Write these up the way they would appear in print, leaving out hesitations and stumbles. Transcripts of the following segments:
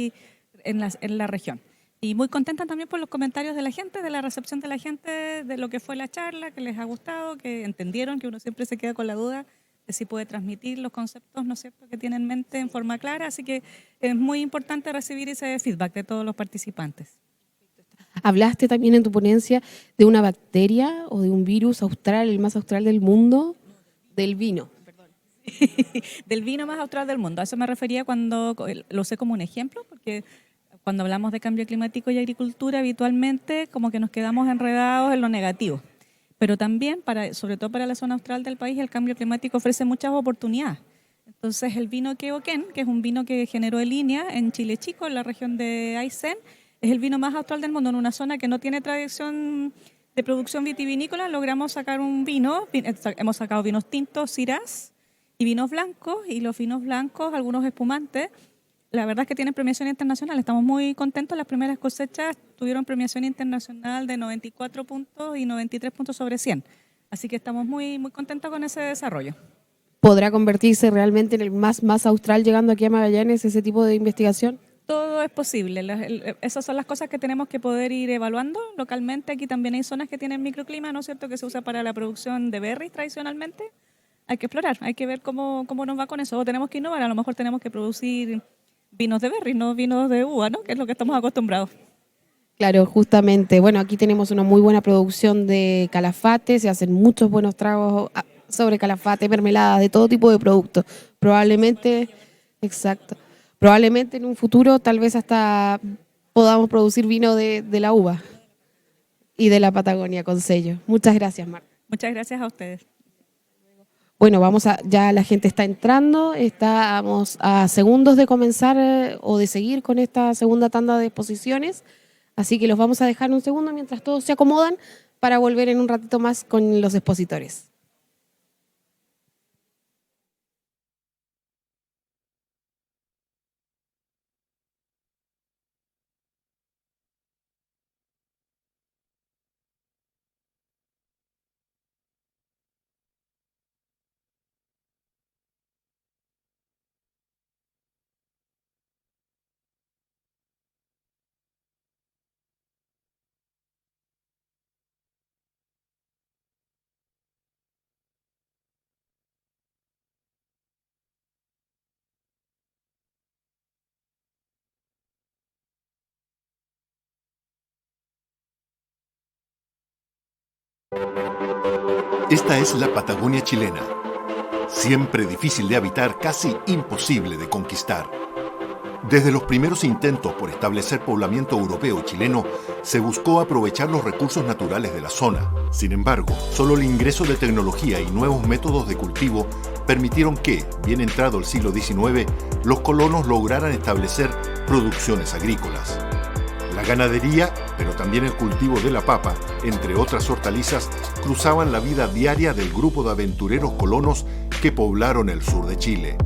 aquí en la región. Y muy contenta también por los comentarios de la gente, de la recepción de la gente, de lo que fue la charla, que les ha gustado, que entendieron, que uno siempre se queda con la duda de si puede transmitir los conceptos, ¿no es cierto?, que tiene en mente en forma clara. Así que es muy importante recibir ese feedback de todos los participantes. Hablaste también en tu ponencia de una bacteria o de un virus austral, el más austral del mundo, del vino. Del vino más austral del mundo. A eso me refería cuando lo usé como un ejemplo, porque cuando hablamos de cambio climático y agricultura, habitualmente como que nos quedamos enredados en lo negativo. Pero también, sobre todo para la zona austral del país, el cambio climático ofrece muchas oportunidades. Entonces, el vino Queoquén, que es un vino que generó Elinia en Chile Chico, en la región de Aysén, es el vino más austral del mundo, en una zona que no tiene tradición de producción vitivinícola. Logramos sacar un vino, hemos sacado vinos tintos, Syrah, y vinos blancos, y los vinos blancos, algunos espumantes, la verdad es que tienen premiación internacional. Estamos muy contentos. Las primeras cosechas tuvieron premiación internacional de 94 puntos y 93 puntos sobre 100. Así que estamos muy, muy contentos con ese desarrollo. ¿Podrá convertirse realmente en el más austral llegando aquí a Magallanes ese tipo de investigación? Todo es posible. Esas son las cosas que tenemos que poder ir evaluando localmente. Aquí también hay zonas que tienen microclima, ¿no es cierto?, que se usa para la producción de berries tradicionalmente. Hay que explorar, hay que ver cómo nos va con eso. O tenemos que innovar, a lo mejor tenemos que producir vinos de berries, no vinos de uva, ¿no?, que es lo que estamos acostumbrados. Claro, justamente. Bueno, aquí tenemos una muy buena producción de calafate, se hacen muchos buenos tragos sobre calafate, mermeladas, de todo tipo de productos. Probablemente, exacto. Probablemente en un futuro tal vez hasta podamos producir vino de la uva y de la Patagonia con sello. Muchas gracias, Marta. Muchas gracias a ustedes. Bueno, ya la gente está entrando, estamos a segundos de comenzar o de seguir con esta segunda tanda de exposiciones, así que los vamos a dejar un segundo mientras todos se acomodan para volver en un ratito más con los expositores. Esta es la Patagonia chilena, siempre difícil de habitar, casi imposible de conquistar. Desde los primeros intentos por establecer poblamiento europeo y chileno, se buscó aprovechar los recursos naturales de la zona. Sin embargo, solo el ingreso de tecnología y nuevos métodos de cultivo permitieron que, bien entrado el siglo XIX, los colonos lograran establecer producciones agrícolas. La ganadería, pero también el cultivo de la papa, entre otras hortalizas, cruzaban la vida diaria del grupo de aventureros colonos que poblaron el sur de Chile.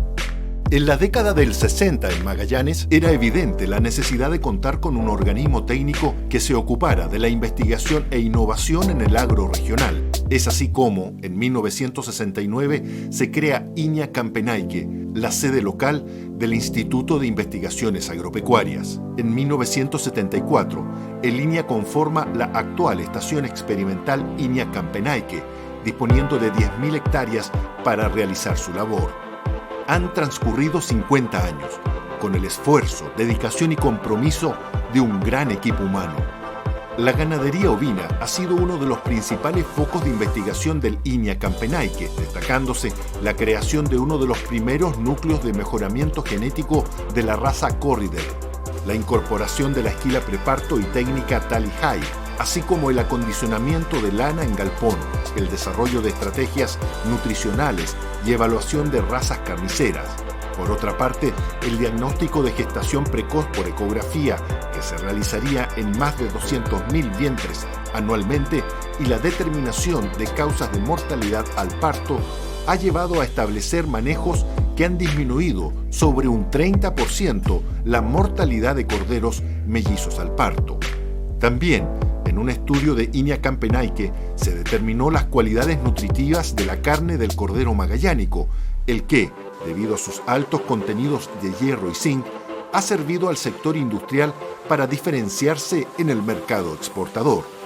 En la década del 60 en Magallanes era evidente la necesidad de contar con un organismo técnico que se ocupara de la investigación e innovación en el agro regional. Es así como, en 1969, se crea INIA Campenaique, la sede local del Instituto de Investigaciones Agropecuarias. En 1974, el INIA conforma la actual estación experimental INIA Campenaique, disponiendo de 10.000 hectáreas para realizar su labor. Han transcurrido 50 años, con el esfuerzo, dedicación y compromiso de un gran equipo humano. La ganadería ovina ha sido uno de los principales focos de investigación del INIA Campenaique, destacándose la creación de uno de los primeros núcleos de mejoramiento genético de la raza Corrider, la incorporación de la esquila preparto y técnica Tally High, así como el acondicionamiento de lana en galpón, el desarrollo de estrategias nutricionales y evaluación de razas carniceras. Por otra parte, el diagnóstico de gestación precoz por ecografía, que se realizaría en más de 200.000 vientres anualmente, y la determinación de causas de mortalidad al parto, ha llevado a establecer manejos que han disminuido sobre un 30% la mortalidad de corderos mellizos al parto. También, en un estudio de INIA Campenaique, se determinó las cualidades nutritivas de la carne del cordero magallánico, el que, debido a sus altos contenidos de hierro y zinc, ha servido al sector industrial para diferenciarse en el mercado exportador.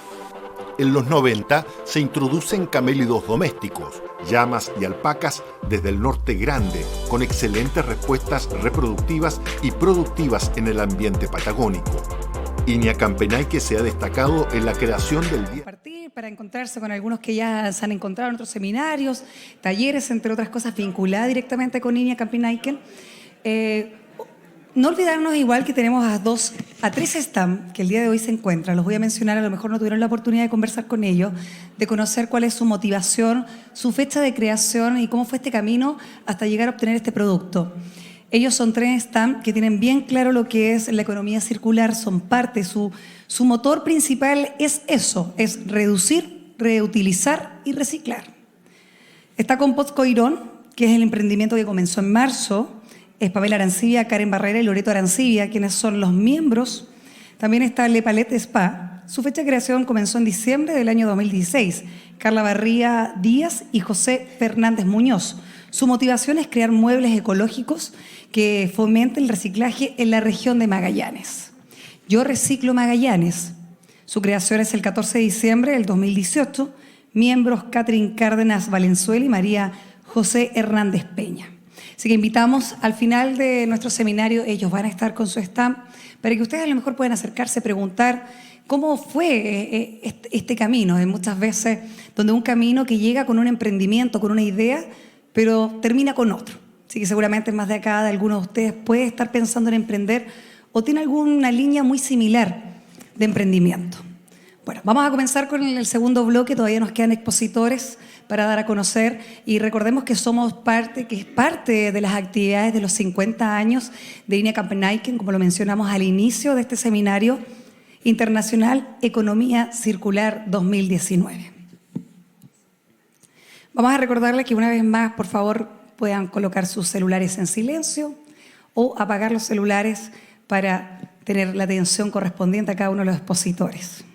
En los 90 se introducen camélidos domésticos, llamas y alpacas desde el norte grande, con excelentes respuestas reproductivas y productivas en el ambiente patagónico. Iña Campenayque se ha destacado en la creación del día. Para encontrarse con algunos que ya se han encontrado en otros seminarios, talleres, entre otras cosas, vinculadas directamente con Iña Campenayque. No olvidarnos igual que tenemos a tres stands que el día de hoy se encuentran. Los voy a mencionar, a lo mejor no tuvieron la oportunidad de conversar con ellos, de conocer cuál es su motivación, su fecha de creación y cómo fue este camino hasta llegar a obtener este producto. Ellos son tres stands que tienen bien claro lo que es la economía circular, son parte, su motor principal es eso, es reducir, reutilizar y reciclar. Está Compost Coirón, que es el emprendimiento que comenzó en marzo. Es Pamela Arancibia, Karen Barrera y Loreto Arancibia, quienes son los miembros. También está Le Palette Spa. Su fecha de creación comenzó en diciembre del año 2016. Carla Barría Díaz y José Fernández Muñoz. Su motivación es crear muebles ecológicos que fomenten el reciclaje en la región de Magallanes. Yo Reciclo Magallanes. Su creación es el 14 de diciembre del 2018. Miembros Catherine Cárdenas Valenzuela y María José Hernández Peña. Así que invitamos al final de nuestro seminario, ellos van a estar con su stand, para que ustedes a lo mejor puedan acercarse, preguntar cómo fue este camino. Hay muchas veces donde un camino que llega con un emprendimiento, con una idea, pero termina con otro. Así que seguramente más de acá, de algunos de ustedes puede estar pensando en emprender o tiene alguna línea muy similar de emprendimiento. Bueno, vamos a comenzar con el segundo bloque, todavía nos quedan expositores para dar a conocer y recordemos que somos parte, que es parte de las actividades de los 50 años de Iña Campenayque, como lo mencionamos al inicio de este seminario internacional Economía Circular 2019. Vamos a recordarles que una vez más, por favor, puedan colocar sus celulares en silencio o apagar los celulares para tener la atención correspondiente a cada uno de los expositores.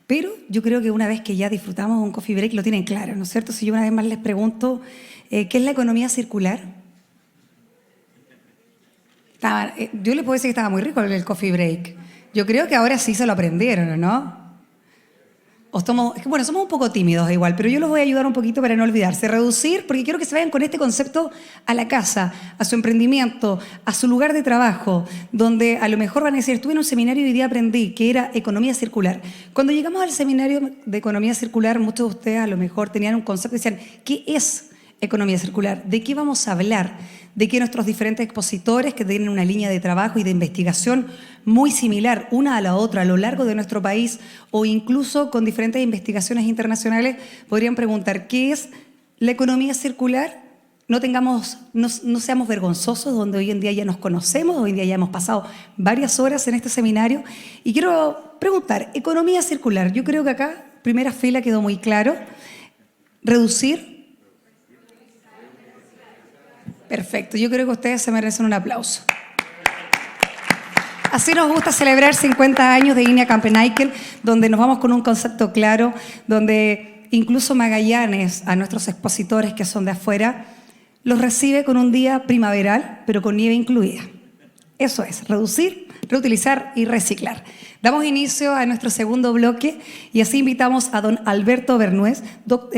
Pero yo creo que una vez que ya disfrutamos un coffee break lo tienen claro, ¿no es cierto? Si yo una vez más les pregunto, ¿qué es la economía circular? Yo les puedo decir que estaba muy rico el coffee break. Yo creo que ahora sí se lo aprendieron, ¿no? Bueno, somos un poco tímidos igual, pero yo los voy a ayudar un poquito para no olvidarse. Reducir, porque quiero que se vayan con este concepto a la casa, a su emprendimiento, a su lugar de trabajo, donde a lo mejor van a decir, estuve en un seminario y hoy día aprendí que era economía circular. Cuando llegamos al seminario de economía circular, muchos de ustedes a lo mejor tenían un concepto y decían, ¿qué es economía circular? ¿De qué vamos a hablar? De que nuestros diferentes expositores, que tienen una línea de trabajo y de investigación muy similar una a la otra a lo largo de nuestro país o incluso con diferentes investigaciones internacionales, podrían preguntar ¿qué es la economía circular? No seamos vergonzosos, donde hoy en día ya nos conocemos, hoy en día ya hemos pasado varias horas en este seminario y quiero preguntar, economía circular, yo creo que acá, primera fila quedó muy claro, reducir. Perfecto, yo creo que ustedes se merecen un aplauso. Así nos gusta celebrar 50 años de Iña Campenayque, donde nos vamos con un concepto claro, donde incluso Magallanes, a nuestros expositores que son de afuera, los recibe con un día primaveral, pero con nieve incluida. Eso es, reducir, reutilizar y reciclar. Damos inicio a nuestro segundo bloque y así invitamos a don Alberto Bernués,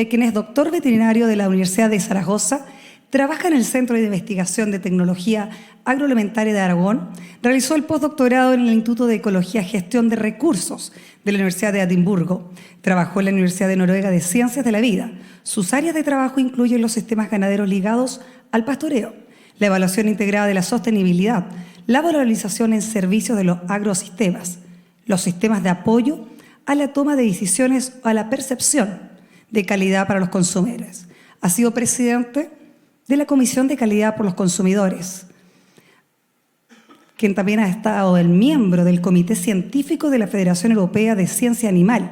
quien es doctor veterinario de la Universidad de Zaragoza. Trabaja en el Centro de Investigación de Tecnología Agroalimentaria de Aragón. Realizó el postdoctorado en el Instituto de Ecología y Gestión de Recursos de la Universidad de Edimburgo. Trabajó en la Universidad de Noruega de Ciencias de la Vida. Sus áreas de trabajo incluyen los sistemas ganaderos ligados al pastoreo, la evaluación integrada de la sostenibilidad, la valorización en servicios de los agrosistemas, los sistemas de apoyo a la toma de decisiones o a la percepción de calidad para los consumidores. Ha sido presidente de la Comisión de Calidad por los Consumidores, quien también ha estado el miembro del Comité Científico de la Federación Europea de Ciencia Animal,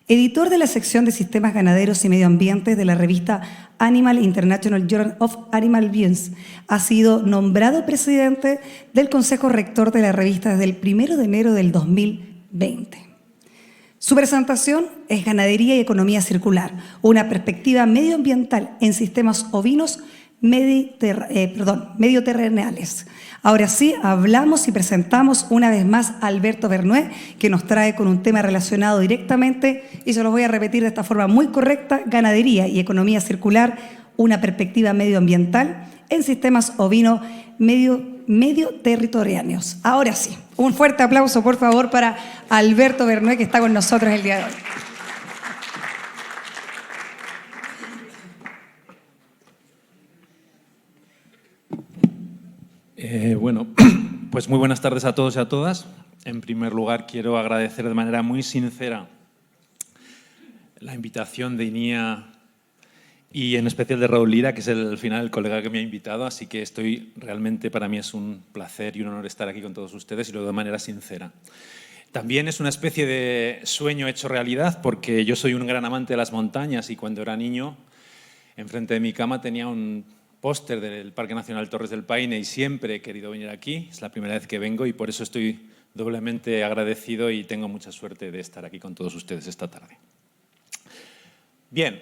editor de la sección de Sistemas Ganaderos y Medio Ambiente de la revista Animal International Journal of Animal Beings. Ha sido nombrado presidente del Consejo Rector de la revista desde el 1 de enero del 2020. Su presentación es Ganadería y Economía Circular, una perspectiva medioambiental en sistemas ovinos medioterrenales. Ahora sí, hablamos y presentamos una vez más a Alberto Bernué, que nos trae con un tema relacionado directamente, y se los voy a repetir de esta forma muy correcta: ganadería y economía circular, una perspectiva medioambiental en sistemas ovinos medio territoriales. Ahora sí, un fuerte aplauso, por favor, para Alberto Bernué, que está con nosotros el día de hoy. Bueno, pues muy buenas tardes a todos y a todas. En primer lugar, quiero agradecer de manera muy sincera la invitación de INIA y en especial de Raúl Lira, que es al final el colega que me ha invitado, así que realmente para mí es un placer y un honor estar aquí con todos ustedes y lo digo de manera sincera. También es una especie de sueño hecho realidad, porque yo soy un gran amante de las montañas y cuando era niño, enfrente de mi cama tenía un póster del Parque Nacional Torres del Paine y siempre he querido venir aquí. Es la primera vez que vengo y por eso estoy doblemente agradecido y tengo mucha suerte de estar aquí con todos ustedes esta tarde. Bien,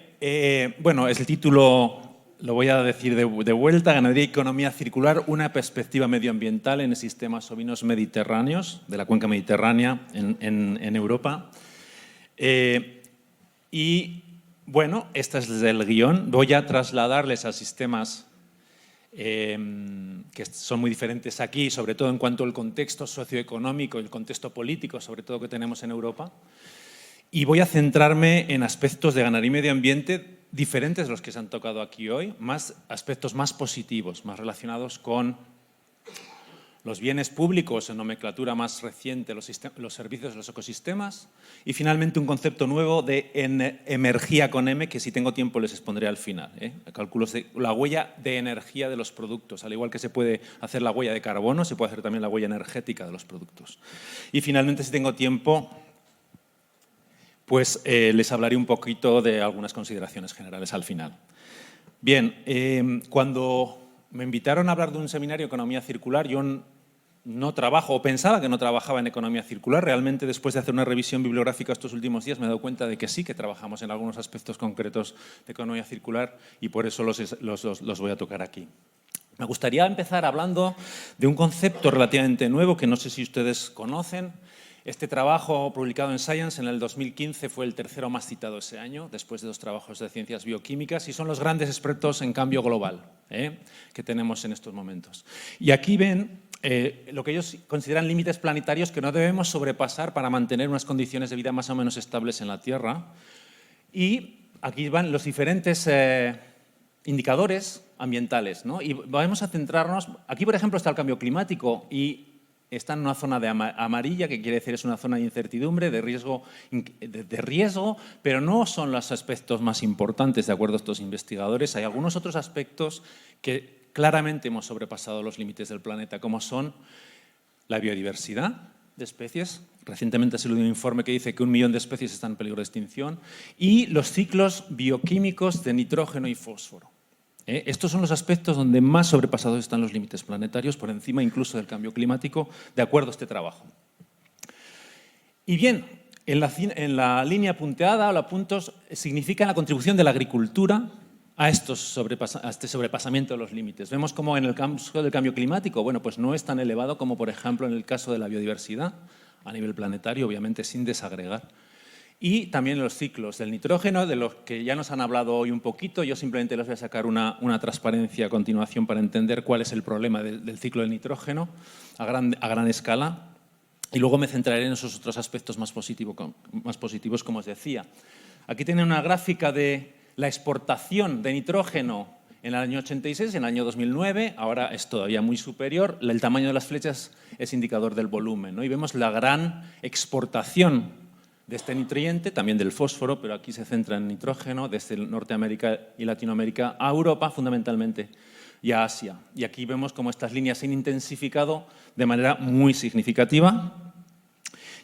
bueno, es el título, lo voy a decir de vuelta: Ganadería y economía circular, una perspectiva medioambiental en sistemas ovinos mediterráneos, de la cuenca mediterránea en Europa. Y bueno, este es el guión. Voy a trasladarles a sistemas que son muy diferentes aquí, sobre todo en cuanto al contexto socioeconómico y el contexto político, sobre todo que tenemos en Europa. Y voy a centrarme en aspectos de ganadería y medio ambiente diferentes de los que se han tocado aquí hoy, aspectos más positivos, más relacionados con los bienes públicos en nomenclatura más reciente, los servicios de los ecosistemas, y finalmente un concepto nuevo de energía con M, que si tengo tiempo les expondré al final. Cálculos de la huella de energía de los productos. Al igual que se puede hacer la huella de carbono, se puede hacer también la huella energética de los productos. Y finalmente, si tengo tiempo, pues les hablaré un poquito de algunas consideraciones generales al final. Bien, cuando me invitaron a hablar de un seminario de economía circular, yo no trabajo, o pensaba que no trabajaba en economía circular. Realmente, después de hacer una revisión bibliográfica estos últimos días, me he dado cuenta de que sí que trabajamos en algunos aspectos concretos de economía circular y por eso los voy a tocar aquí. Me gustaría empezar hablando de un concepto relativamente nuevo que no sé si ustedes conocen. Este trabajo, publicado en Science en el 2015, fue el tercero más citado ese año, después de 2 trabajos de ciencias bioquímicas, y son los grandes expertos en cambio global que tenemos en estos momentos. Y aquí ven lo que ellos consideran límites planetarios que no debemos sobrepasar para mantener unas condiciones de vida más o menos estables en la Tierra. Y aquí van los diferentes indicadores ambientales, ¿no? Y vamos a centrarnos, aquí por ejemplo está el cambio climático y está en una zona de amarilla, que quiere decir es una zona de incertidumbre, de riesgo, pero no son los aspectos más importantes, de acuerdo a estos investigadores. Hay algunos otros aspectos que claramente hemos sobrepasado los límites del planeta, como son la biodiversidad de especies. Recientemente ha salido un informe que dice que 1 millón de especies están en peligro de extinción, y los ciclos bioquímicos de nitrógeno y fósforo. Estos son los aspectos donde más sobrepasados están los límites planetarios, por encima incluso del cambio climático, de acuerdo a este trabajo. Y bien, en la línea punteada o los puntos significa la contribución de la agricultura a este sobrepasamiento de los límites. Vemos como en el caso del cambio climático, bueno, pues no es tan elevado como, por ejemplo, en el caso de la biodiversidad, a nivel planetario, obviamente sin desagregar. Y también los ciclos del nitrógeno, de los que ya nos han hablado hoy un poquito. Yo simplemente les voy a sacar una transparencia a continuación para entender cuál es el problema del ciclo del nitrógeno a gran escala. Y luego me centraré en esos otros aspectos más positivos, como os decía. Aquí tienen una gráfica de la exportación de nitrógeno en el año 86, en el año 2009, ahora es todavía muy superior. El tamaño de las flechas es indicador del volumen, ¿no? Y vemos la gran exportación de este nutriente, también del fósforo, pero aquí se centra en nitrógeno, desde Norteamérica y Latinoamérica a Europa fundamentalmente y a Asia. Y aquí vemos cómo estas líneas se han intensificado de manera muy significativa.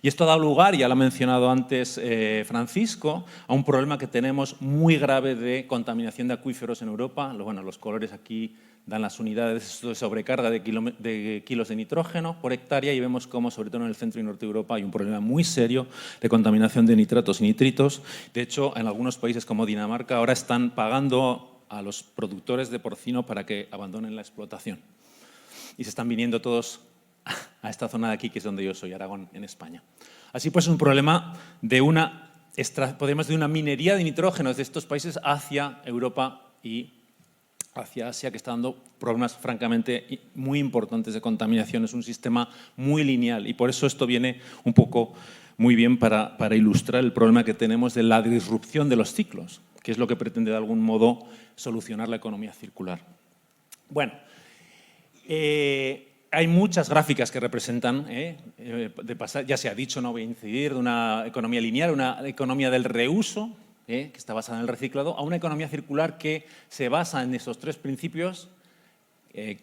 Y esto da lugar, ya lo ha mencionado antes Francisco, a un problema que tenemos muy grave de contaminación de acuíferos en Europa. Bueno, los colores aquí dan las unidades de sobrecarga de kilos de nitrógeno por hectárea, y vemos cómo, sobre todo en el centro y norte de Europa, hay un problema muy serio de contaminación de nitratos y nitritos. De hecho, en algunos países como Dinamarca ahora están pagando a los productores de porcino para que abandonen la explotación. y se están viniendo todos a esta zona de aquí, que es donde yo soy, Aragón, en España. Así pues, es un problema de una minería de nitrógeno de estos países hacia Europa y hacia Asia, que está dando problemas francamente muy importantes de contaminación. Es un sistema muy lineal y por eso esto viene un poco muy bien para ilustrar el problema que tenemos de la disrupción de los ciclos, que es lo que pretende de algún modo solucionar la economía circular. Bueno, hay muchas gráficas que representan, ya se ha dicho, no voy a incidir, de una economía lineal, una economía del reuso, que está basada en el reciclado, a una economía circular que se basa en esos tres principios,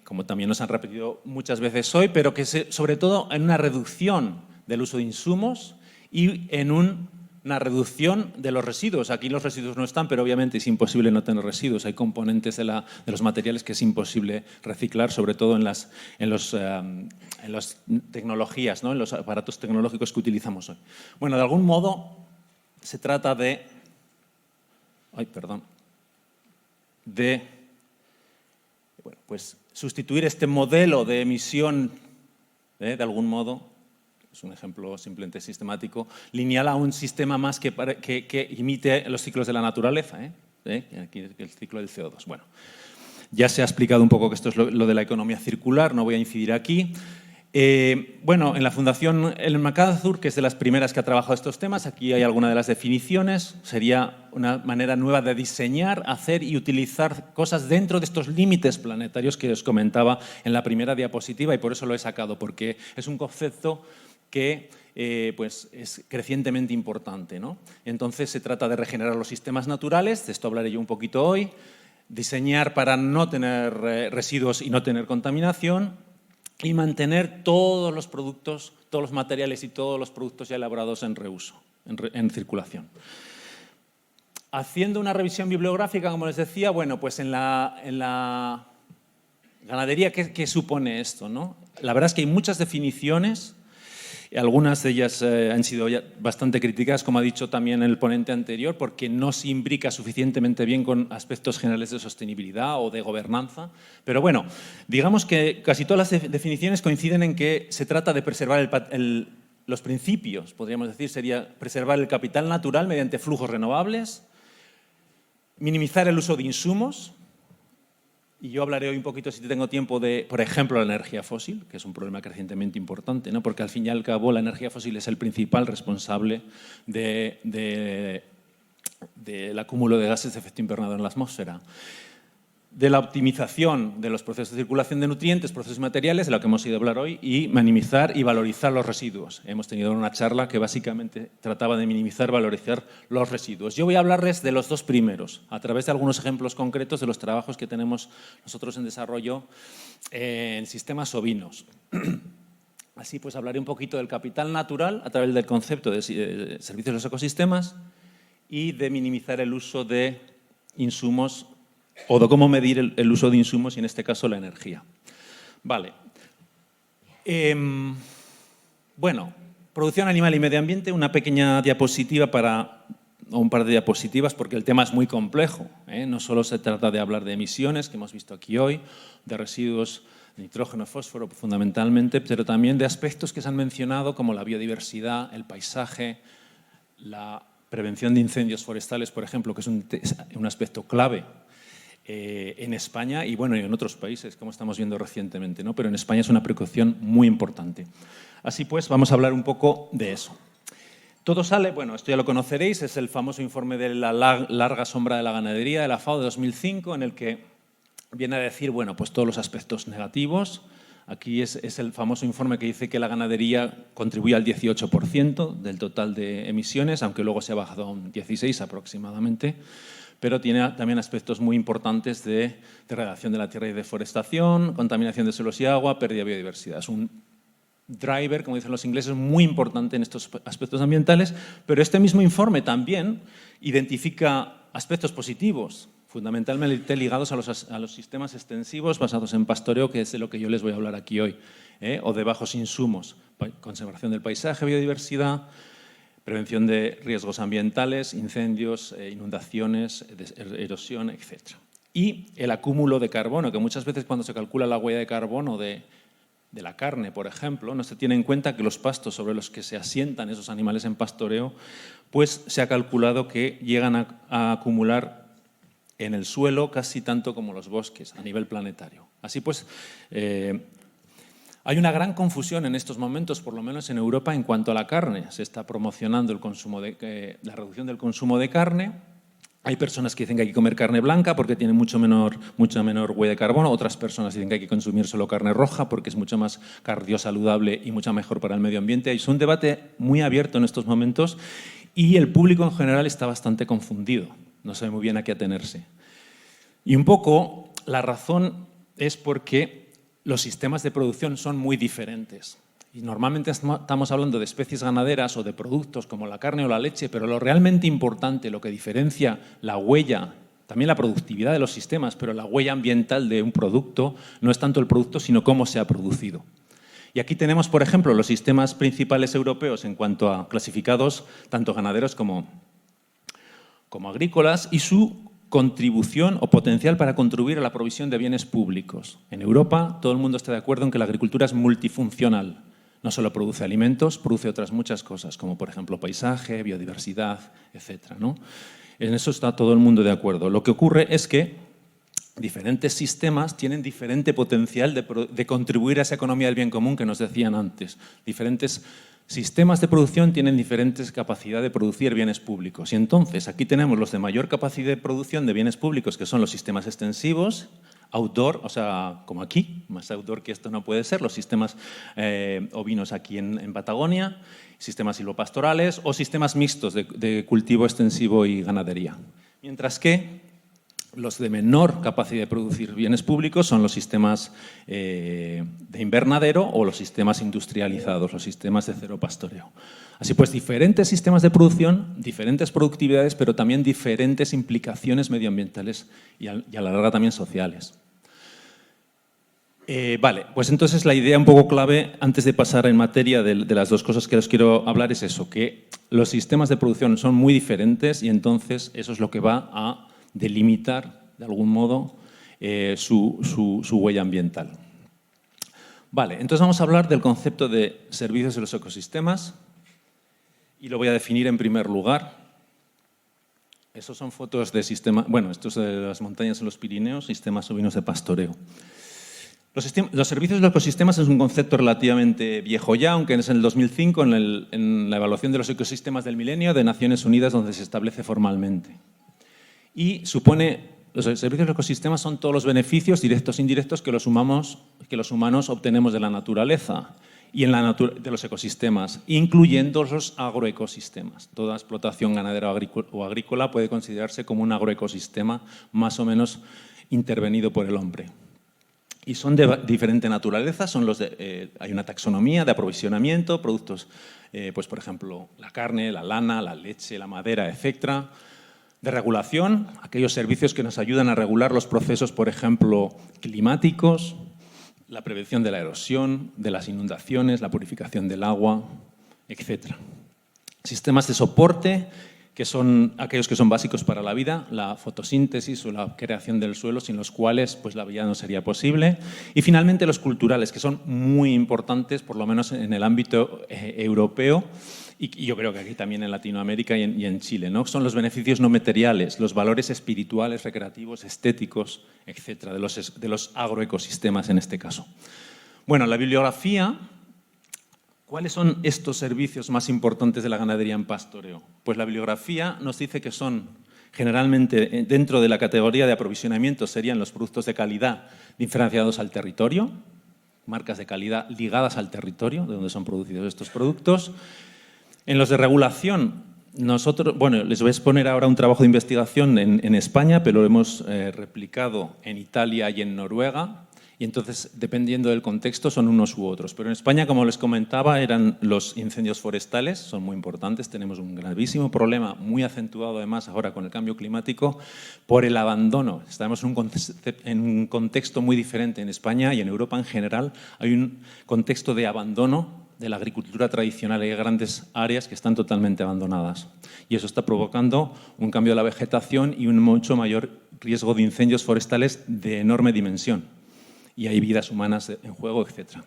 como también nos han repetido muchas veces hoy, pero que sobre todo en una reducción del uso de insumos y en una reducción de los residuos. Aquí los residuos no están, pero obviamente es imposible no tener residuos. Hay componentes de los materiales que es imposible reciclar, sobre todo en las tecnologías, ¿no? En los aparatos tecnológicos que utilizamos hoy. Bueno, de algún modo se trata de pues sustituir este modelo de emisión, de algún modo, es un ejemplo simplemente sistemático, lineal a un sistema más que imite los ciclos de la naturaleza, aquí el ciclo del CO2. Bueno, ya se ha explicado un poco que esto es lo de la economía circular, no voy a incidir aquí. Bueno, en la Fundación Ellen MacArthur, que es de las primeras que ha trabajado estos temas, aquí hay algunas de las definiciones. Sería una manera nueva de diseñar, hacer y utilizar cosas dentro de estos límites planetarios que os comentaba en la primera diapositiva, y por eso lo he sacado, porque es un concepto que pues es crecientemente importante, ¿no? Entonces se trata de regenerar los sistemas naturales, de esto hablaré yo un poquito hoy, diseñar para no tener residuos y no tener contaminación, y mantener todos los productos, todos los materiales y todos los productos ya elaborados en reuso, en circulación. Haciendo una revisión bibliográfica, como les decía, bueno, pues en la ganadería, ¿qué supone esto, no? La verdad es que hay muchas definiciones. Algunas de ellas han sido ya bastante criticadas, como ha dicho también el ponente anterior, porque no se imbrica suficientemente bien con aspectos generales de sostenibilidad o de gobernanza. Pero bueno, digamos que casi todas las definiciones coinciden en que se trata de preservar los principios, podríamos decir, sería preservar el capital natural mediante flujos renovables, minimizar el uso de insumos. Y yo hablaré hoy un poquito, si tengo tiempo, de, por ejemplo, la energía fósil, que es un problema crecientemente importante, ¿no? Porque al fin y al cabo la energía fósil es el principal responsable del acúmulo de gases de efecto invernadero en la atmósfera. De la optimización de los procesos de circulación de nutrientes, procesos materiales, de lo que hemos ido a hablar hoy, y minimizar y valorizar los residuos. Hemos tenido una charla que básicamente trataba de minimizar y valorizar los residuos. Yo voy a hablarles de los dos primeros, a través de algunos ejemplos concretos de los trabajos que tenemos nosotros en desarrollo en sistemas ovinos. Así pues, hablaré un poquito del capital natural a través del concepto de servicios de los ecosistemas y de minimizar el uso de insumos o de cómo medir el uso de insumos y, en este caso, la energía. Vale. Bueno, producción animal y medio ambiente, una pequeña diapositiva o un par de diapositivas, porque el tema es muy complejo, ¿eh? No solo se trata de hablar de emisiones, que hemos visto aquí hoy, de residuos de nitrógeno, fósforo, fundamentalmente, pero también de aspectos que se han mencionado, como la biodiversidad, el paisaje, la prevención de incendios forestales, por ejemplo, que es un aspecto clave en España y, bueno, y en otros países, como estamos viendo recientemente, ¿no? Pero en España es una precaución muy importante. Así pues, vamos a hablar un poco de eso. Todo sale, bueno, esto ya lo conoceréis, es el famoso informe de la larga sombra de la ganadería de la FAO de 2005, en el que viene a decir, bueno, pues todos los aspectos negativos. Aquí es el famoso informe que dice que la ganadería contribuye al 18% del total de emisiones, aunque luego se ha bajado a un 16% aproximadamente. Pero tiene también aspectos muy importantes de degradación de la tierra y deforestación, contaminación de suelos y agua, pérdida de biodiversidad. Es un driver, como dicen los ingleses, muy importante en estos aspectos ambientales, pero este mismo informe también identifica aspectos positivos, fundamentalmente ligados a los sistemas extensivos basados en pastoreo, que es de lo que yo les voy a hablar aquí hoy, o de bajos insumos, conservación del paisaje, biodiversidad, prevención de riesgos ambientales, incendios, inundaciones, erosión, etc. Y el acúmulo de carbono, que muchas veces cuando se calcula la huella de carbono de de la carne, por ejemplo, no se tiene en cuenta que los pastos sobre los que se asientan esos animales en pastoreo, pues se ha calculado que llegan a acumular en el suelo casi tanto como los bosques a nivel planetario. Así pues, hay una gran confusión en estos momentos, por lo menos en Europa, en cuanto a la carne. Se está promocionando el consumo la reducción del consumo de carne. Hay personas que dicen que hay que comer carne blanca porque tiene mucha menor huella de carbono. Otras personas dicen que hay que consumir solo carne roja porque es mucho más cardiosaludable y mucho mejor para el medio ambiente. Es un debate muy abierto en estos momentos y el público en general está bastante confundido. No sabe muy bien a qué atenerse. Y un poco la razón es porque los sistemas de producción son muy diferentes. Y normalmente estamos hablando de especies ganaderas o de productos como la carne o la leche, pero lo realmente importante, lo que diferencia la huella, también la productividad de los sistemas, pero la huella ambiental de un producto, no es tanto el producto, sino cómo se ha producido. Y aquí tenemos, por ejemplo, los sistemas principales europeos en cuanto a clasificados, tanto ganaderos como agrícolas, y su contribución o potencial para contribuir a la provisión de bienes públicos. En Europa, todo el mundo está de acuerdo en que la agricultura es multifuncional. No solo produce alimentos, produce otras muchas cosas, como por ejemplo paisaje, biodiversidad, etc., ¿no? En eso está todo el mundo de acuerdo. Lo que ocurre es que diferentes sistemas tienen diferente potencial de contribuir a esa economía del bien común que nos decían antes. Diferentes sistemas de producción tienen diferentes capacidades de producir bienes públicos. Y entonces aquí tenemos los de mayor capacidad de producción de bienes públicos, que son los sistemas extensivos, outdoor, o sea, como aquí, más outdoor que esto no puede ser, los sistemas ovinos aquí en Patagonia, sistemas silvopastorales o sistemas mixtos de cultivo extensivo y ganadería. Mientras que los de menor capacidad de producir bienes públicos son los sistemas de invernadero o los sistemas industrializados, los sistemas de cero pastoreo. Así pues, diferentes sistemas de producción, diferentes productividades, pero también diferentes implicaciones medioambientales y a la larga también sociales. Vale, pues entonces la idea un poco clave, antes de pasar en materia de las dos cosas que os quiero hablar, es eso, que los sistemas de producción son muy diferentes y entonces eso es lo que va a delimitar, de algún modo, su huella ambiental. Vale, entonces vamos a hablar del concepto de servicios de los ecosistemas y lo voy a definir en primer lugar. Estos son fotos de sistemas, bueno, estos de las montañas en los Pirineos, sistemas ovinos de pastoreo. Los servicios de los ecosistemas es un concepto relativamente viejo ya, aunque es en el 2005, en la evaluación de los ecosistemas del milenio de Naciones Unidas, donde se establece formalmente. Y supone, los servicios de los ecosistemas son todos los beneficios directos e indirectos que los humanos obtenemos de la naturaleza y de los ecosistemas, incluyendo los agroecosistemas. Toda explotación ganadera o agrícola puede considerarse como un agroecosistema más o menos intervenido por el hombre. Y son de diferente naturaleza, hay una taxonomía de aprovisionamiento, productos, pues por ejemplo, la carne, la lana, la leche, la madera, etc. De regulación, aquellos servicios que nos ayudan a regular los procesos, por ejemplo, climáticos, la prevención de la erosión, de las inundaciones, la purificación del agua, etc. Sistemas de soporte, que son aquellos que son básicos para la vida, la fotosíntesis o la creación del suelo, sin los cuales pues, la vida no sería posible. Y finalmente los culturales, que son muy importantes, por lo menos en el ámbito europeo, y yo creo que aquí también en Latinoamérica y en Chile, ¿no? Son los beneficios no materiales, los valores espirituales, recreativos, estéticos, etcétera, de los agroecosistemas en este caso. Bueno, la bibliografía. ¿Cuáles son estos servicios más importantes de la ganadería en pastoreo? Pues la bibliografía nos dice que son generalmente dentro de la categoría de aprovisionamiento serían los productos de calidad diferenciados al territorio, marcas de calidad ligadas al territorio de donde son producidos estos productos. En los de regulación, nosotros, bueno, les voy a exponer ahora un trabajo de investigación en España, pero lo hemos replicado en Italia y en Noruega. Y entonces, dependiendo del contexto, son unos u otros. Pero en España, como les comentaba, eran los incendios forestales, son muy importantes. Tenemos un gravísimo problema, muy acentuado además ahora con el cambio climático, por el abandono. Estamos en un contexto muy diferente en España y en Europa en general. Hay un contexto de abandono de la agricultura tradicional. Hay grandes áreas que están totalmente abandonadas. Y eso está provocando un cambio de la vegetación y un mucho mayor riesgo de incendios forestales de enorme dimensión. Y hay vidas humanas en juego, etc.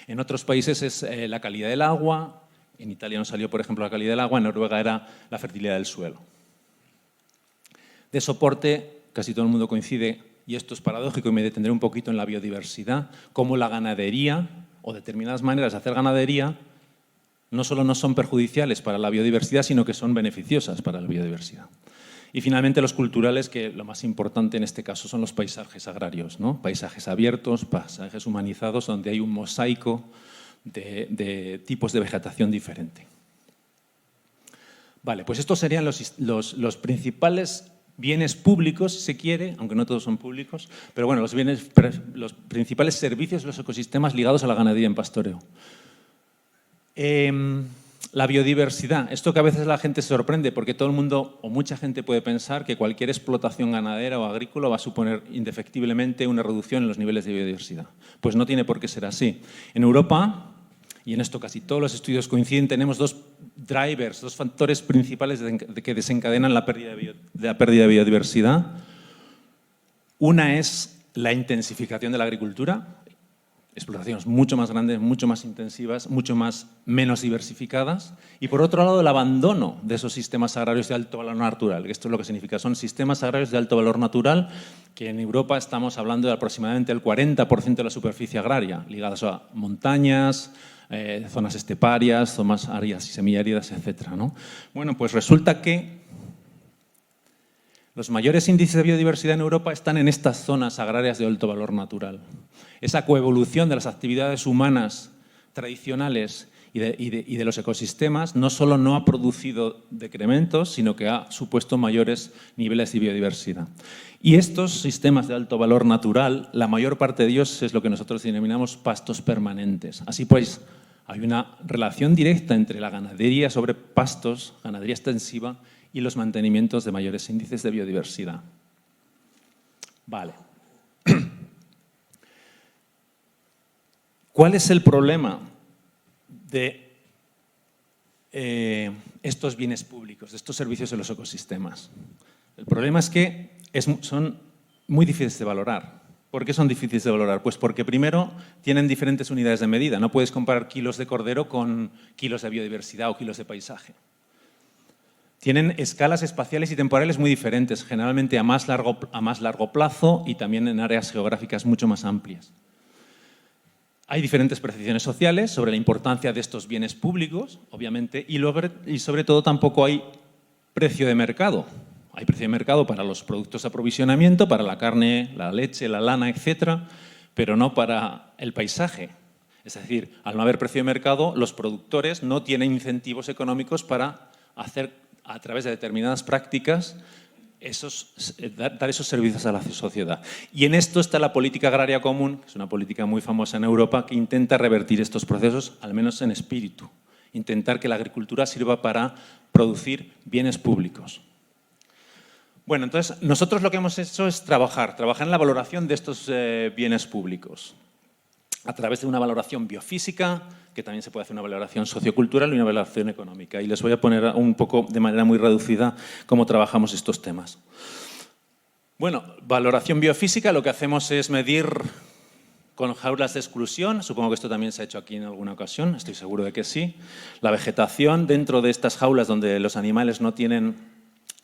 En otros países es la calidad del agua. En Italia no salió, por ejemplo, la calidad del agua. En Noruega era la fertilidad del suelo. De soporte, casi todo el mundo coincide, y esto es paradójico y me detendré un poquito en la biodiversidad, como la ganadería o determinadas maneras de hacer ganadería no solo no son perjudiciales para la biodiversidad, sino que son beneficiosas para la biodiversidad. Y finalmente los culturales, que lo más importante en este caso son los paisajes agrarios, ¿no? Paisajes abiertos, paisajes humanizados, donde hay un mosaico de tipos de vegetación diferente. Vale, pues estos serían los principales bienes públicos, si se quiere, aunque no todos son públicos, pero bueno, los principales servicios de los ecosistemas ligados a la ganadería en pastoreo. La biodiversidad, esto que a veces la gente se sorprende porque todo el mundo o mucha gente puede pensar que cualquier explotación ganadera o agrícola va a suponer indefectiblemente una reducción en los niveles de biodiversidad. Pues no tiene por qué ser así. En Europa, y en esto casi todos los estudios coinciden, tenemos dos drivers, dos factores principales que desencadenan la pérdida de biodiversidad. Una es la intensificación de la agricultura, explotaciones mucho más grandes, mucho más intensivas, menos diversificadas. Y por otro lado, el abandono de esos sistemas agrarios de alto valor natural. Esto es lo que significa, son sistemas agrarios de alto valor natural, que en Europa estamos hablando de aproximadamente el 40% de la superficie agraria, ligadas a montañas, zonas esteparias, zonas áridas y semiáridas, etc., ¿no? Bueno, pues resulta que los mayores índices de biodiversidad en Europa están en estas zonas agrarias de alto valor natural. Esa coevolución de las actividades humanas tradicionales y de los ecosistemas no solo no ha producido decrementos, sino que ha supuesto mayores niveles de biodiversidad. Y estos sistemas de alto valor natural, la mayor parte de ellos es lo que nosotros denominamos pastos permanentes. Así pues, hay una relación directa entre la ganadería sobre pastos, ganadería extensiva, y los mantenimientos de mayores índices de biodiversidad. Vale. ¿Cuál es el problema de estos bienes públicos, de estos servicios de los ecosistemas? El problema es que son muy difíciles de valorar. ¿Por qué son difíciles de valorar? Pues porque primero tienen diferentes unidades de medida. No puedes comparar kilos de cordero con kilos de biodiversidad o kilos de paisaje. Tienen escalas espaciales y temporales muy diferentes, generalmente a más largo plazo y también en áreas geográficas mucho más amplias. Hay diferentes percepciones sociales sobre la importancia de estos bienes públicos, obviamente, y sobre todo tampoco hay precio de mercado. Hay precio de mercado para los productos de aprovisionamiento, para la carne, la leche, la lana, etcétera, pero no para el paisaje. Es decir, al no haber precio de mercado, los productores no tienen incentivos económicos para hacer a través de determinadas prácticas dar esos servicios a la sociedad. Y en esto está la política agraria común, que es una política muy famosa en Europa, que intenta revertir estos procesos, al menos en espíritu. Intentar que la agricultura sirva para producir bienes públicos. Bueno, entonces, nosotros lo que hemos hecho es trabajar en la valoración de estos bienes públicos a través de una valoración biofísica, que también se puede hacer una valoración sociocultural y una valoración económica. Y les voy a poner un poco, de manera muy reducida, cómo trabajamos estos temas. Bueno, valoración biofísica, lo que hacemos es medir con jaulas de exclusión, supongo que esto también se ha hecho aquí en alguna ocasión, estoy seguro de que sí, la vegetación dentro de estas jaulas donde los animales no tienen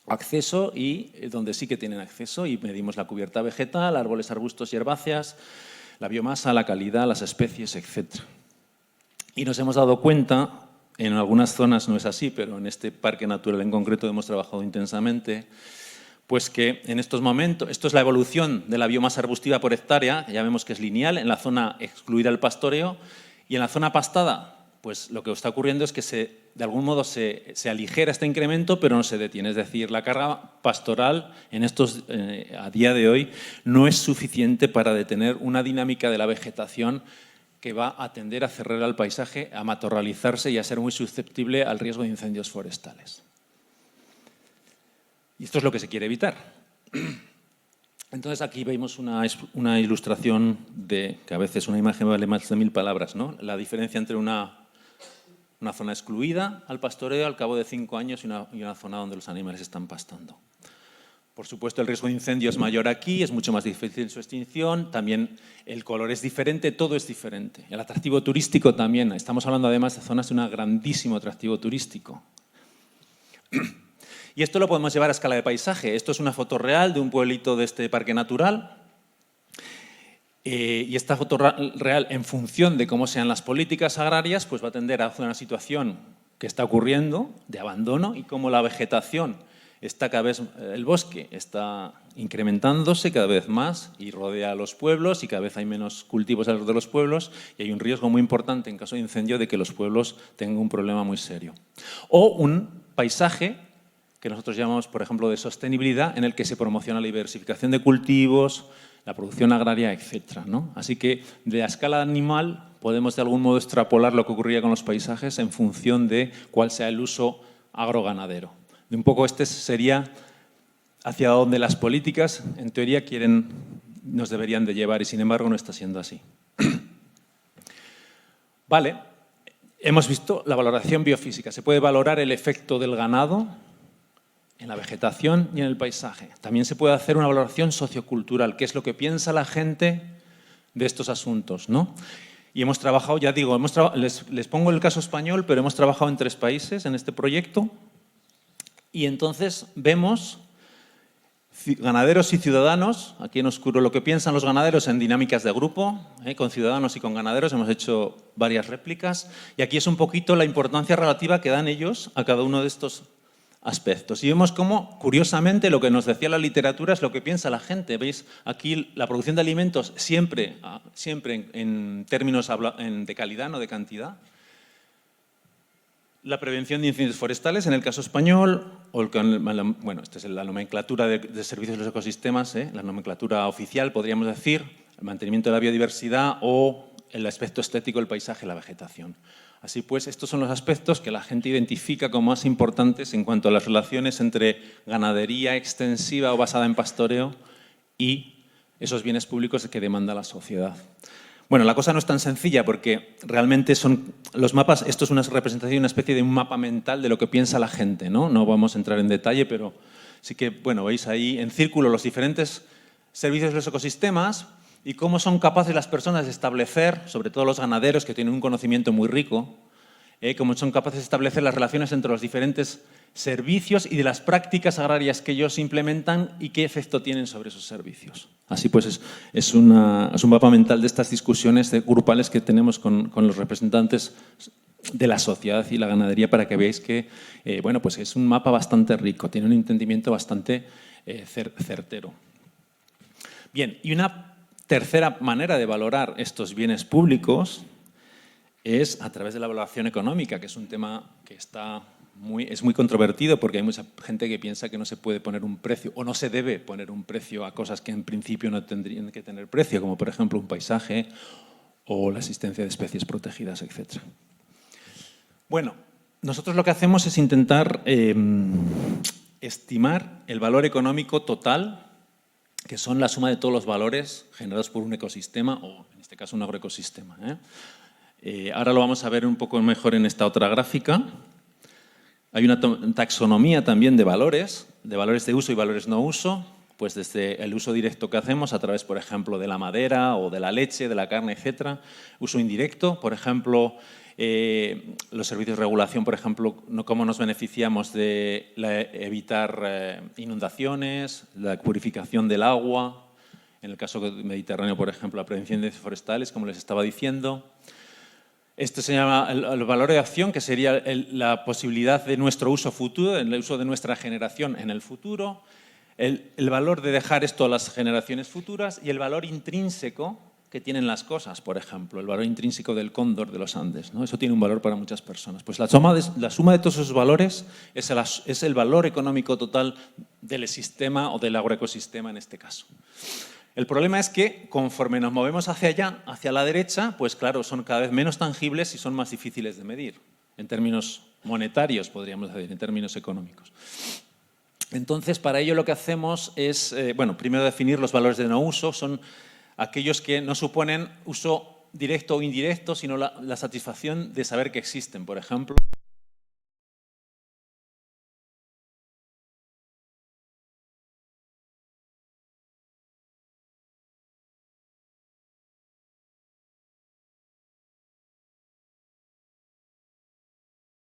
acceso y donde sí que tienen acceso, y medimos la cubierta vegetal, árboles, arbustos y herbáceas, la biomasa, la calidad, las especies, etc. Y nos hemos dado cuenta, en algunas zonas no es así, pero en este parque natural en concreto hemos trabajado intensamente, pues que en estos momentos, esto es la evolución de la biomasa arbustiva por hectárea, ya vemos que es lineal, en la zona excluida del pastoreo, y en la zona pastada, pues lo que está ocurriendo es que de algún modo se aligera este incremento, pero no se detiene. Es decir, la carga pastoral a día de hoy no es suficiente para detener una dinámica de la vegetación que va a tender a cerrar al paisaje, a matorralizarse y a ser muy susceptible al riesgo de incendios forestales. Y esto es lo que se quiere evitar. Entonces aquí vemos una ilustración que a veces una imagen vale más de 1000 palabras, ¿no? La diferencia entre una zona excluida al pastoreo al cabo de 5 años y una zona donde los animales están pastando. Por supuesto, el riesgo de incendio es mayor aquí, es mucho más difícil su extinción, también el color es diferente, todo es diferente. El atractivo turístico también. Estamos hablando además de zonas de un grandísimo atractivo turístico. Y esto lo podemos llevar a escala de paisaje. Esto es una foto real de un pueblito de este parque natural. Y esta foto real, en función de cómo sean las políticas agrarias, pues va a tender a una situación que está ocurriendo de abandono y cómo la vegetación está cada vez, el bosque está incrementándose cada vez más y rodea a los pueblos y cada vez hay menos cultivos alrededor de los pueblos y hay un riesgo muy importante en caso de incendio de que los pueblos tengan un problema muy serio. O un paisaje que nosotros llamamos, por ejemplo, de sostenibilidad, en el que se promociona la diversificación de cultivos, la producción agraria, etc., ¿no? Así que de la escala animal podemos de algún modo extrapolar lo que ocurría con los paisajes en función de cuál sea el uso agroganadero. De un poco este sería hacia donde las políticas, en teoría, nos deberían de llevar y, sin embargo, no está siendo así. Vale, hemos visto la valoración biofísica. Se puede valorar el efecto del ganado en la vegetación y en el paisaje. También se puede hacer una valoración sociocultural, qué es lo que piensa la gente de estos asuntos, ¿no? Y hemos trabajado, ya digo, les pongo el caso español, pero hemos trabajado en 3 países en este proyecto. Y entonces vemos ganaderos y ciudadanos, aquí en oscuro, lo que piensan los ganaderos en dinámicas de grupo, con ciudadanos y con ganaderos, hemos hecho varias réplicas, y aquí es un poquito la importancia relativa que dan ellos a cada uno de estos aspectos. Y vemos cómo, curiosamente, lo que nos decía la literatura es lo que piensa la gente. ¿Veis? Aquí la producción de alimentos siempre en términos de calidad, no de cantidad. La prevención de incendios forestales, en el caso español, bueno, esta es la nomenclatura de servicios de los ecosistemas, la nomenclatura oficial, podríamos decir, el mantenimiento de la biodiversidad o el aspecto estético del paisaje, la vegetación. Así pues, estos son los aspectos que la gente identifica como más importantes en cuanto a las relaciones entre ganadería extensiva o basada en pastoreo y esos bienes públicos que demanda la sociedad. Bueno, la cosa no es tan sencilla porque realmente son los mapas, esto es una representación, una especie de un mapa mental de lo que piensa la gente, ¿no? No vamos a entrar en detalle, pero sí que, bueno, veis ahí en círculo los diferentes servicios de los ecosistemas y cómo son capaces las personas de establecer, sobre todo los ganaderos que tienen un conocimiento muy rico, cómo son capaces de establecer las relaciones entre los diferentes servicios y de las prácticas agrarias que ellos implementan y qué efecto tienen sobre esos servicios. Así pues, es un mapa mental de estas discusiones grupales que tenemos con los representantes de la sociedad y la ganadería para que veáis que bueno, pues es un mapa bastante rico, tiene un entendimiento bastante certero. Bien, y una tercera manera de valorar estos bienes públicos es a través de la valoración económica, que es un tema que es muy controvertido porque hay mucha gente que piensa que no se puede poner un precio o no se debe poner un precio a cosas que en principio no tendrían que tener precio, como por ejemplo un paisaje o la existencia de especies protegidas, etc. Bueno, nosotros lo que hacemos es intentar estimar el valor económico total, que son la suma de todos los valores generados por un ecosistema o, en este caso, un agroecosistema. Ahora lo vamos a ver un poco mejor en esta otra gráfica. Hay una taxonomía también de valores de uso y valores no uso, pues desde el uso directo que hacemos a través, por ejemplo, de la madera o de la leche, de la carne, etc. Uso indirecto, por ejemplo, los servicios de regulación, por ejemplo, cómo nos beneficiamos de evitar inundaciones, la purificación del agua, en el caso mediterráneo, por ejemplo, la prevención de incendios forestales, como les estaba diciendo. Este se llama el valor de acción, que sería la posibilidad de nuestro uso futuro, el uso de nuestra generación en el futuro, el valor de dejar esto a las generaciones futuras y el valor intrínseco que tienen las cosas, por ejemplo, el valor intrínseco del cóndor de los Andes, ¿no? Eso tiene un valor para muchas personas. Pues la suma de todos esos valores es el valor económico total del sistema o del agroecosistema en este caso. El problema es que conforme nos movemos hacia allá, hacia la derecha, pues claro, son cada vez menos tangibles y son más difíciles de medir, en términos monetarios, podríamos decir, en términos económicos. Entonces, para ello lo que hacemos es, bueno, primero definir los valores de no uso, son aquellos que no suponen uso directo o indirecto, sino la satisfacción de saber que existen. Por ejemplo,